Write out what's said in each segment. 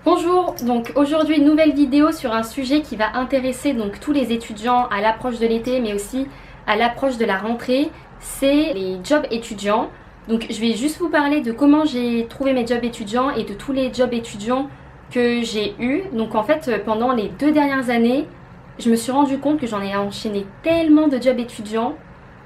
Bonjour, donc aujourd'hui une nouvelle vidéo sur un sujet qui va intéresser donc tous les étudiants à l'approche de l'été mais aussi à l'approche de la rentrée, c'est les jobs étudiants. Donc je vais juste vous parler de comment j'ai trouvé mes jobs étudiants et de tous les jobs étudiants que j'ai eus. Donc en fait pendant les 2 dernières années, je me suis rendu compte que j'en ai enchaîné tellement de jobs étudiants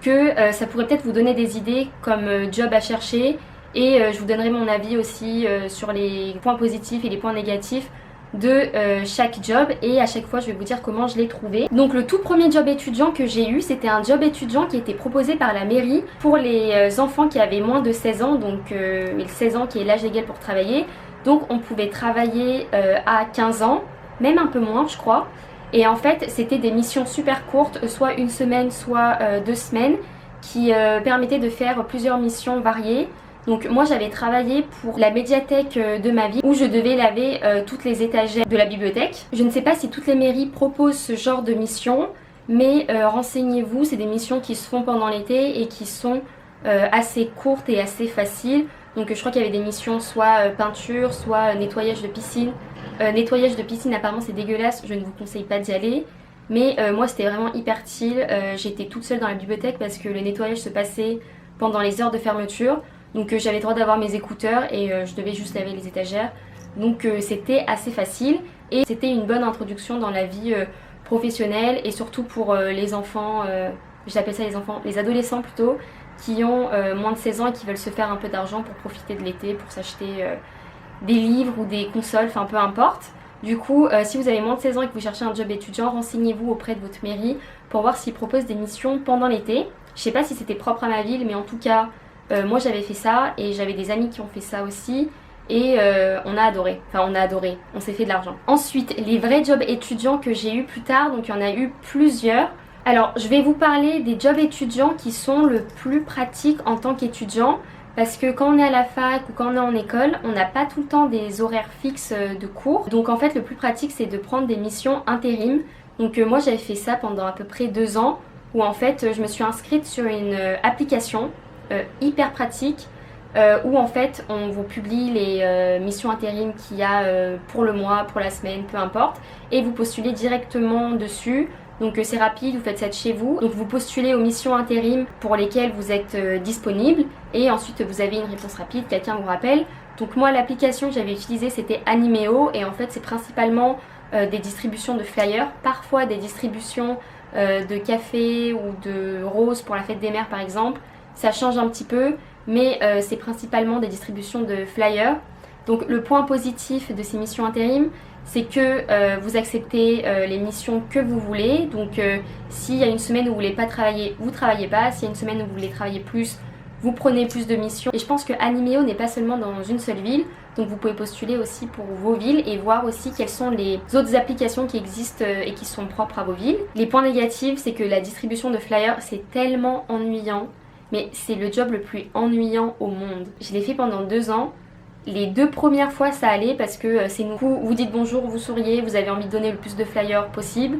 que ça pourrait peut-être vous donner des idées comme job à chercher. Et je vous donnerai mon avis aussi sur les points positifs et les points négatifs de chaque job, et à chaque fois je vais vous dire comment je l'ai trouvé. Donc le tout premier job étudiant que j'ai eu, c'était un job étudiant qui était proposé par la mairie pour les enfants qui avaient moins de 16 ans, donc 16 ans qui est l'âge légal pour travailler. Donc on pouvait travailler à 15 ans, même un peu moins je crois. Et en fait c'était des missions super courtes, soit une semaine, soit 2 semaines, qui permettaient de faire plusieurs missions variées. Donc moi j'avais travaillé pour la médiathèque de ma ville où je devais laver toutes les étagères de la bibliothèque. Je ne sais pas si toutes les mairies proposent ce genre de mission, mais renseignez-vous, c'est des missions qui se font pendant l'été et qui sont assez courtes et assez faciles. Donc je crois qu'il y avait des missions soit peinture, soit nettoyage de piscine. Nettoyage de piscine apparemment c'est dégueulasse, je ne vous conseille pas d'y aller. Mais moi c'était vraiment hyper chill, j'étais toute seule dans la bibliothèque parce que le nettoyage se passait pendant les heures de fermeture. Donc j'avais le droit d'avoir mes écouteurs et je devais juste laver les étagères. Donc c'était assez facile et c'était une bonne introduction dans la vie professionnelle et surtout pour les enfants, j'appelle ça les enfants, les adolescents plutôt, qui ont moins de 16 ans et qui veulent se faire un peu d'argent pour profiter de l'été, pour s'acheter des livres ou des consoles, enfin peu importe. Du coup, si vous avez moins de 16 ans et que vous cherchez un job étudiant, renseignez-vous auprès de votre mairie pour voir s'ils proposent des missions pendant l'été. Je sais pas si c'était propre à ma ville, mais en tout cas moi j'avais fait ça et j'avais des amis qui ont fait ça aussi et on a adoré, on s'est fait de l'argent. Ensuite les vrais jobs étudiants que j'ai eu plus tard, donc il y en a eu plusieurs. Alors je vais vous parler des jobs étudiants qui sont le plus pratiques en tant qu'étudiant, parce que quand on est à la fac ou quand on est en école, on n'a pas tout le temps des horaires fixes de cours. Donc en fait le plus pratique c'est de prendre des missions intérim. Donc moi j'avais fait ça pendant à peu près 2 ans où en fait je me suis inscrite sur une application hyper pratique où en fait on vous publie les missions intérim qu'il y a pour le mois, pour la semaine, peu importe, et vous postulez directement dessus. Donc c'est rapide, vous faites ça de chez vous. Donc vous postulez aux missions intérim pour lesquelles vous êtes disponible et ensuite vous avez une réponse rapide, quelqu'un vous rappelle. Donc moi l'application que j'avais utilisée c'était Animeo et en fait c'est principalement des distributions de flyers, parfois des distributions de café ou de roses pour la fête des mères par exemple. Ça change un petit peu, mais c'est principalement des distributions de flyers. Donc le point positif de ces missions intérim, c'est que vous acceptez les missions que vous voulez. Donc s'il y a une semaine où vous ne voulez pas travailler, vous ne travaillez pas. S'il y a une semaine où vous voulez travailler plus, vous prenez plus de missions. Et je pense que Animeo n'est pas seulement dans une seule ville, donc vous pouvez postuler aussi pour vos villes et voir aussi quelles sont les autres applications qui existent et qui sont propres à vos villes. Les points négatifs, c'est que la distribution de flyers, c'est tellement ennuyant. Mais c'est le job le plus ennuyant au monde. Je l'ai fait pendant 2 ans. Les 2 premières fois ça allait parce que c'est nous. Vous dites bonjour, vous souriez, vous avez envie de donner le plus de flyers possible.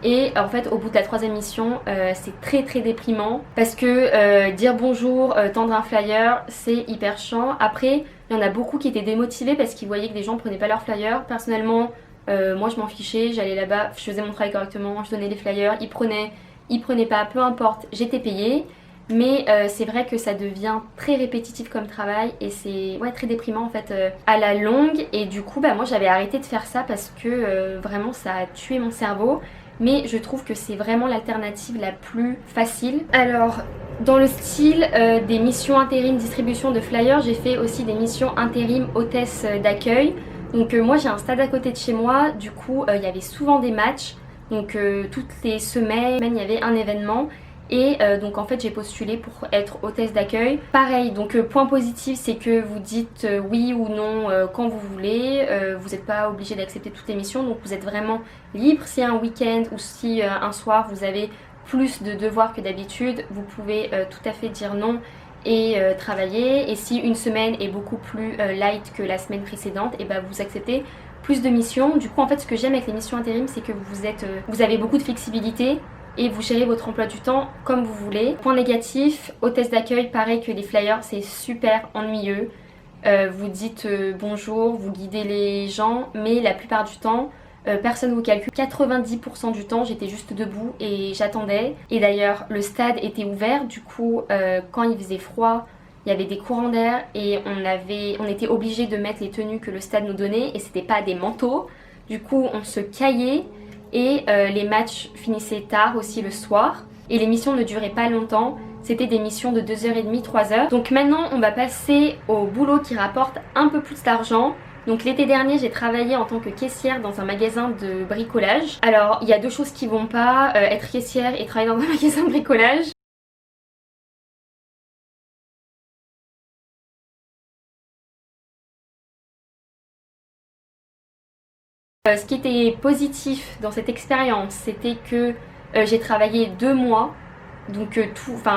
Et en fait au bout de la 3e mission c'est très très déprimant parce que dire bonjour, tendre un flyer c'est hyper chiant. Après il y en a beaucoup qui étaient démotivés parce qu'ils voyaient que des gens prenaient pas leurs flyers. Personnellement moi je m'en fichais, j'allais là-bas, je faisais mon travail correctement, je donnais les flyers, ils prenaient pas, peu importe, j'étais payée. Mais c'est vrai que ça devient très répétitif comme travail et c'est très déprimant en fait à la longue. Et du coup moi j'avais arrêté de faire ça parce que vraiment ça a tué mon cerveau. Mais je trouve que c'est vraiment l'alternative la plus facile. Alors dans le style des missions intérim distribution de flyers, j'ai fait aussi des missions intérim hôtesse d'accueil. Donc moi j'ai un stade à côté de chez moi, du coup il y avait souvent des matchs. Donc toutes les semaines il y avait un événement. Et donc en fait j'ai postulé pour être hôtesse d'accueil. Pareil, donc point positif c'est que vous dites oui ou non quand vous voulez. Vous n'êtes pas obligé d'accepter toutes les missions, donc vous êtes vraiment libre. Si un week-end ou si un soir vous avez plus de devoirs que d'habitude, vous pouvez tout à fait dire non et travailler. Et si une semaine est beaucoup plus light que la semaine précédente, et vous acceptez plus de missions. Du coup en fait ce que j'aime avec les missions intérim c'est que vous avez beaucoup de flexibilité et vous gérez votre emploi du temps comme vous voulez. Point négatif, hôtesse d'accueil, pareil que les flyers, c'est super ennuyeux. vous dites bonjour, vous guidez les gens, mais la plupart du temps, personne vous calcule. 90% du temps, j'étais juste debout et j'attendais. Et d'ailleurs, le stade était ouvert, du coup, quand il faisait froid, il y avait des courants d'air et on était obligé de mettre les tenues que le stade nous donnait et c'était pas des manteaux. Du coup, on se caillait et les matchs finissaient tard aussi le soir. Et les missions ne duraient pas longtemps. C'était des missions de 2h30, 3h. Donc maintenant, on va passer au boulot qui rapporte un peu plus d'argent. Donc l'été dernier, j'ai travaillé en tant que caissière dans un magasin de bricolage. Alors, il y a deux choses qui vont pas, être caissière et travailler dans un magasin de bricolage. Ce qui était positif dans cette expérience, c'était que j'ai travaillé 2 mois. Donc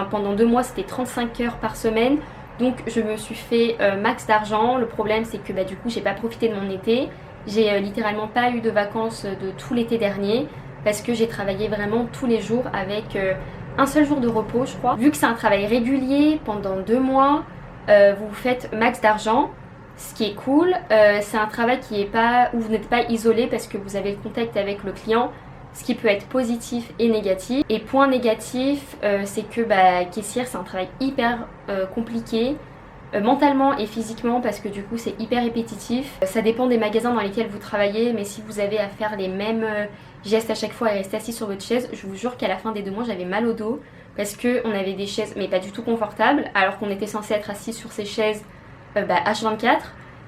pendant 2 mois, c'était 35 heures par semaine. Donc je me suis fait max d'argent. Le problème, c'est que du coup, j'ai pas profité de mon été. J'ai littéralement pas eu de vacances de tout l'été dernier parce que j'ai travaillé vraiment tous les jours avec un seul jour de repos, je crois. Vu que c'est un travail régulier pendant 2 mois, vous faites max d'argent. Ce qui est cool, c'est un travail qui est pas, où vous n'êtes pas isolé parce que vous avez le contact avec le client, ce qui peut être positif et négatif. Et point négatif, c'est que caissière, c'est un travail hyper compliqué, mentalement et physiquement, parce que du coup c'est hyper répétitif. Ça dépend des magasins dans lesquels vous travaillez, mais si vous avez à faire les mêmes gestes à chaque fois et rester assis sur votre chaise, je vous jure qu'à la fin des 2 mois j'avais mal au dos parce qu'on avait des chaises mais pas du tout confortables alors qu'on était censé être assis sur ces chaises H24.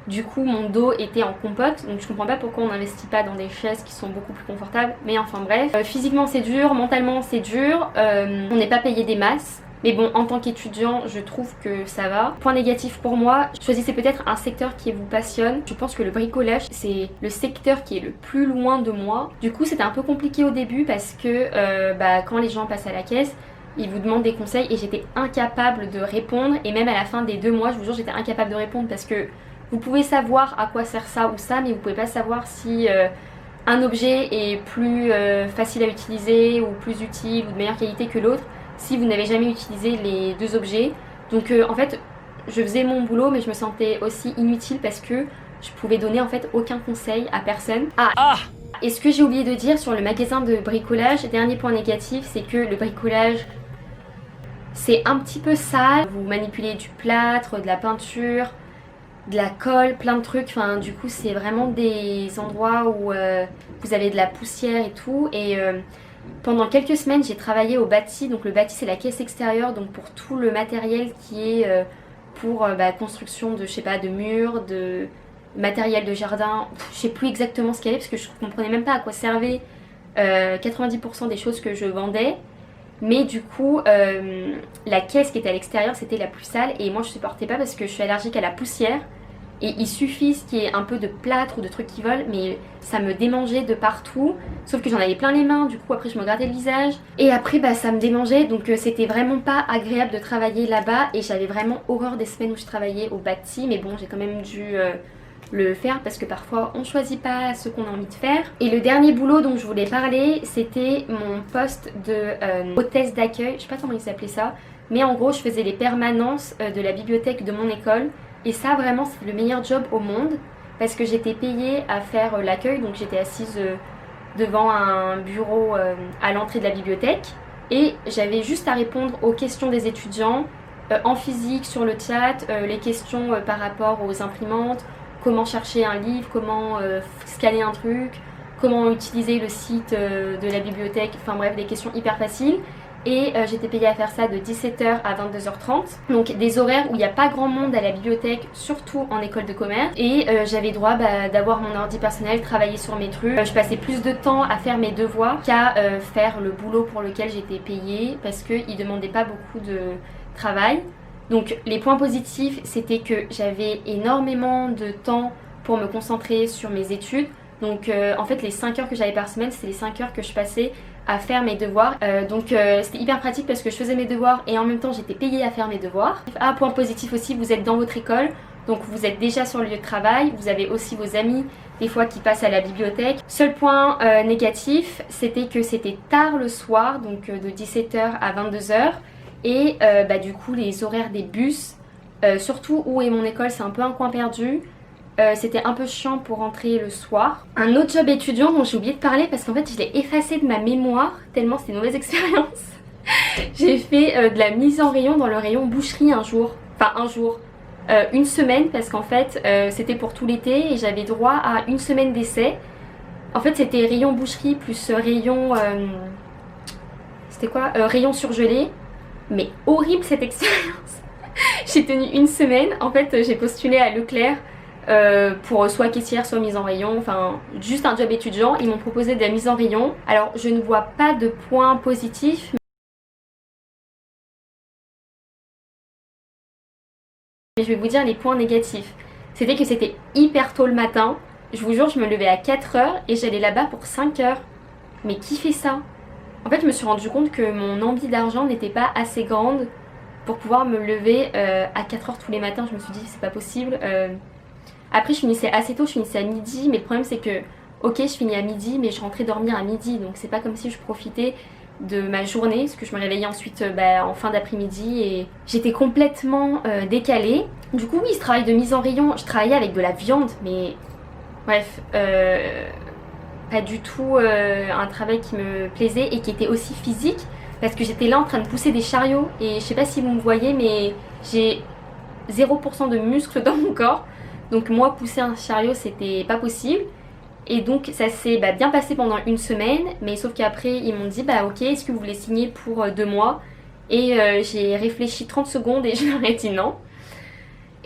Du coup mon dos était en compote, donc je comprends pas pourquoi on n'investit pas dans des chaises qui sont beaucoup plus confortables, mais enfin bref. Physiquement c'est dur, mentalement c'est dur, on n'est pas payé des masses. Mais bon, en tant qu'étudiant, je trouve que ça va. Point négatif pour moi, choisissez peut-être un secteur qui vous passionne. Je pense que le bricolage, c'est le secteur qui est le plus loin de moi. Du coup, c'était un peu compliqué au début parce que quand les gens passent à la caisse, ils vous demandent des conseils et j'étais incapable de répondre. Et même à la fin des 2 mois, je vous jure, j'étais incapable de répondre parce que vous pouvez savoir à quoi sert ça ou ça, mais vous pouvez pas savoir si un objet est plus facile à utiliser ou plus utile ou de meilleure qualité que l'autre si vous n'avez jamais utilisé les deux objets. Donc en fait, je faisais mon boulot, mais je me sentais aussi inutile parce que je pouvais donner en fait aucun conseil à personne. Et ce que j'ai oublié de dire sur le magasin de bricolage, dernier point négatif, c'est que le bricolage, c'est un petit peu sale. Vous manipulez du plâtre, de la peinture, de la colle, plein de trucs. Enfin, du coup, c'est vraiment des endroits où vous avez de la poussière et tout. Et pendant quelques semaines, j'ai travaillé au bâti. Donc le bâti, c'est la caisse extérieure, donc pour tout le matériel qui est pour construction de, je sais pas, de murs, de matériel de jardin. Je sais plus exactement ce qu'il y avait parce que je comprenais même pas à quoi servaient 90% des choses que je vendais. Mais du coup, la caisse qui était à l'extérieur, c'était la plus sale. Et moi, je supportais pas parce que je suis allergique à la poussière. Et il suffit qu'il y ait un peu de plâtre ou de trucs qui volent, mais ça me démangeait de partout. Sauf que j'en avais plein les mains, du coup après je me grattais le visage. Et après ça me démangeait, donc c'était vraiment pas agréable de travailler là-bas. Et j'avais vraiment horreur des semaines où je travaillais au bâti. Mais bon, j'ai quand même dû le faire parce que parfois on choisit pas ce qu'on a envie de faire. Et le dernier boulot dont je voulais parler, c'était mon poste de hôtesse d'accueil. Je sais pas comment il s'appelait ça, mais en gros je faisais les permanences de la bibliothèque de mon école. Et ça vraiment c'est le meilleur job au monde parce que j'étais payée à faire l'accueil, donc j'étais assise devant un bureau à l'entrée de la bibliothèque et j'avais juste à répondre aux questions des étudiants en physique sur le chat, les questions par rapport aux imprimantes, comment chercher un livre, comment scanner un truc, comment utiliser le site de la bibliothèque, enfin bref des questions hyper faciles. Et j'étais payée à faire ça de 17h à 22h30. Donc des horaires où il n'y a pas grand monde à la bibliothèque, surtout en école de commerce. Et j'avais droit d'avoir mon ordi personnel, travailler sur mes trucs. Je passais plus de temps à faire mes devoirs qu'à faire le boulot pour lequel j'étais payée parce qu'il ne demandait pas beaucoup de travail. Donc les points positifs, c'était que j'avais énormément de temps pour me concentrer sur mes études. Donc en fait les 5 heures que j'avais par semaine, c'est les 5 heures que je passais à faire mes devoirs. Donc c'était hyper pratique parce que je faisais mes devoirs et en même temps j'étais payée à faire mes devoirs. Point positif aussi, vous êtes dans votre école, donc vous êtes déjà sur le lieu de travail, vous avez aussi vos amis des fois qui passent à la bibliothèque. Seul point négatif, c'était que c'était tard le soir, donc de 17h à 22h et du coup les horaires des bus Surtout où est mon école, c'est un peu un coin perdu. C'était un peu chiant pour rentrer le soir. Un autre job étudiant dont j'ai oublié de parler parce qu'en fait je l'ai effacé de ma mémoire tellement c'était une mauvaise expérience. J'ai fait de la mise en rayon dans le rayon boucherie un jour. Enfin un jour. Une semaine parce qu'en fait c'était pour tout l'été et j'avais droit à une semaine d'essai. En fait c'était rayon boucherie plus rayon... c'était quoi rayon surgelé. Mais horrible cette expérience. J'ai tenu une semaine. En fait j'ai postulé à Leclerc pour soit caissière, soit mise en rayon, enfin juste un job étudiant. Ils m'ont proposé de la mise en rayon. Alors je ne vois pas de points positifs, mais je vais vous dire les points négatifs. C'était que c'était hyper tôt le matin. Je vous jure, je me levais à 4h et j'allais là-bas pour 5h. Mais qui fait ça? En fait, je me suis rendu compte que mon envie d'argent n'était pas assez grande pour pouvoir me lever à 4h tous les matins. Je me suis dit, c'est pas possible. Après, je finissais assez tôt, je finissais à midi, mais le problème c'est que, ok, je finis à midi, mais je rentrais dormir à midi, donc c'est pas comme si je profitais de ma journée, parce que je me réveillais ensuite en fin d'après-midi et j'étais complètement décalée. Du coup, oui, ce travail de mise en rayon, je travaillais avec de la viande, mais bref, pas du tout un travail qui me plaisait et qui était aussi physique, parce que j'étais là en train de pousser des chariots, et je sais pas si vous me voyez, mais j'ai 0% de muscles dans mon corps. Donc moi pousser un chariot c'était pas possible. Et donc ça s'est bien passé pendant une semaine. Mais sauf qu'après ils m'ont dit ok, est-ce que vous voulez signer pour 2 mois? Et j'ai réfléchi 30 secondes et je leur ai dit non.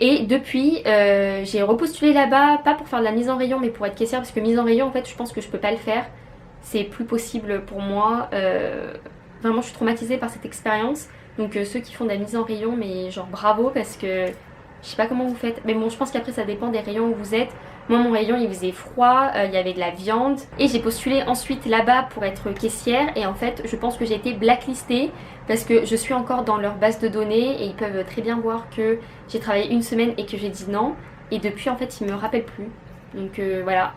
Et depuis j'ai repostulé là-bas, pas pour faire de la mise en rayon mais pour être caissière. Parce que mise en rayon en fait je pense que je peux pas le faire. C'est plus possible pour moi. Vraiment je suis traumatisée par cette expérience. Donc ceux qui font de la mise en rayon, mais genre bravo, parce que je sais pas comment vous faites, mais bon, je pense qu'après ça dépend des rayons où vous êtes. Moi, mon rayon il faisait froid, il y avait de la viande. Et j'ai postulé ensuite là-bas pour être caissière. Et en fait, je pense que j'ai été blacklistée parce que je suis encore dans leur base de données et ils peuvent très bien voir que j'ai travaillé une semaine et que j'ai dit non. Et depuis, en fait, ils me rappellent plus. Donc voilà,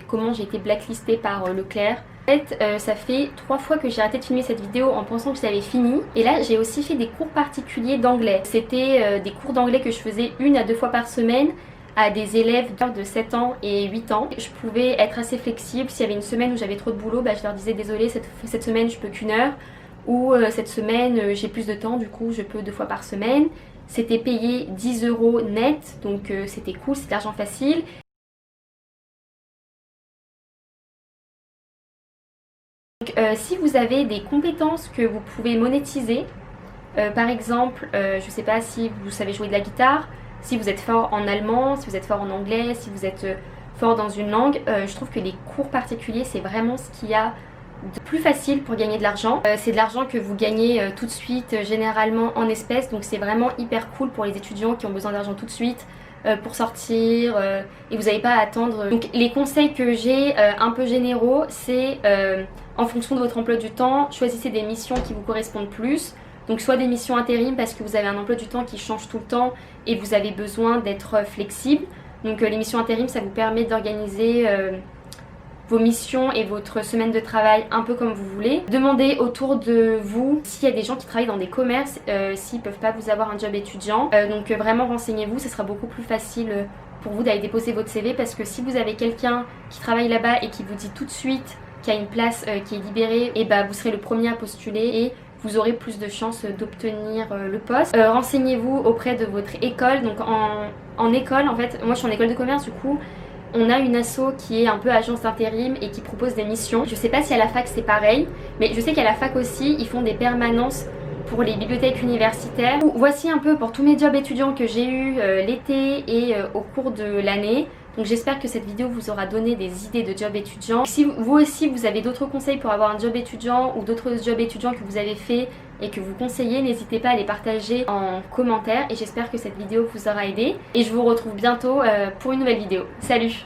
comment j'ai été blacklistée par Leclerc. En fait, ça fait 3 fois que j'ai arrêté de filmer cette vidéo en pensant que j'avais fini. Et là, j'ai aussi fait des cours particuliers d'anglais. C'était des cours d'anglais que je faisais 1 à 2 fois par semaine à des élèves de 7 ans et 8 ans. Je pouvais être assez flexible. S'il y avait une semaine où j'avais trop de boulot, je leur disais désolé, cette semaine je peux qu'1 heure. Ou cette semaine j'ai plus de temps, du coup je peux 2 fois par semaine. C'était payé 10 € net, donc c'était cool, c'était l'argent facile. Donc, si vous avez des compétences que vous pouvez monétiser, par exemple, je sais pas si vous savez jouer de la guitare, si vous êtes fort en allemand, si vous êtes fort en anglais, si vous êtes fort dans une langue, je trouve que les cours particuliers c'est vraiment ce qu'il y a de plus facile pour gagner de l'argent. C'est de l'argent que vous gagnez tout de suite, généralement en espèces, donc c'est vraiment hyper cool pour les étudiants qui ont besoin d'argent tout de suite. Pour sortir et vous n'avez pas à attendre. Donc les conseils que j'ai un peu généraux, c'est en fonction de votre emploi du temps, choisissez des missions qui vous correspondent plus. Donc soit des missions intérim parce que vous avez un emploi du temps qui change tout le temps et vous avez besoin d'être flexible. Donc les missions intérim, ça vous permet d'organiser vos missions et votre semaine de travail un peu comme vous voulez. Demandez autour de vous s'il y a des gens qui travaillent dans des commerces, s'ils peuvent pas vous avoir un job étudiant. Donc vraiment renseignez-vous, ce sera beaucoup plus facile pour vous d'aller déposer votre CV, parce que si vous avez quelqu'un qui travaille là-bas et qui vous dit tout de suite qu'il y a une place qui est libérée, et vous serez le premier à postuler et vous aurez plus de chances d'obtenir le poste. Renseignez-vous auprès de votre école. Donc en école, en fait, moi je suis en école de commerce, du coup on a une asso qui est un peu agence d'intérim et qui propose des missions. Je sais pas si à la fac c'est pareil, mais je sais qu'à la fac aussi ils font des permanences pour les bibliothèques universitaires. Voici un peu pour tous mes jobs étudiants que j'ai eu l'été et au cours de l'année. Donc j'espère que cette vidéo vous aura donné des idées de jobs étudiants. Si vous aussi vous avez d'autres conseils pour avoir un job étudiant ou d'autres jobs étudiants que vous avez fait et que vous conseillez, n'hésitez pas à les partager en commentaire, et j'espère que cette vidéo vous aura aidé. Et je vous retrouve bientôt pour une nouvelle vidéo. Salut!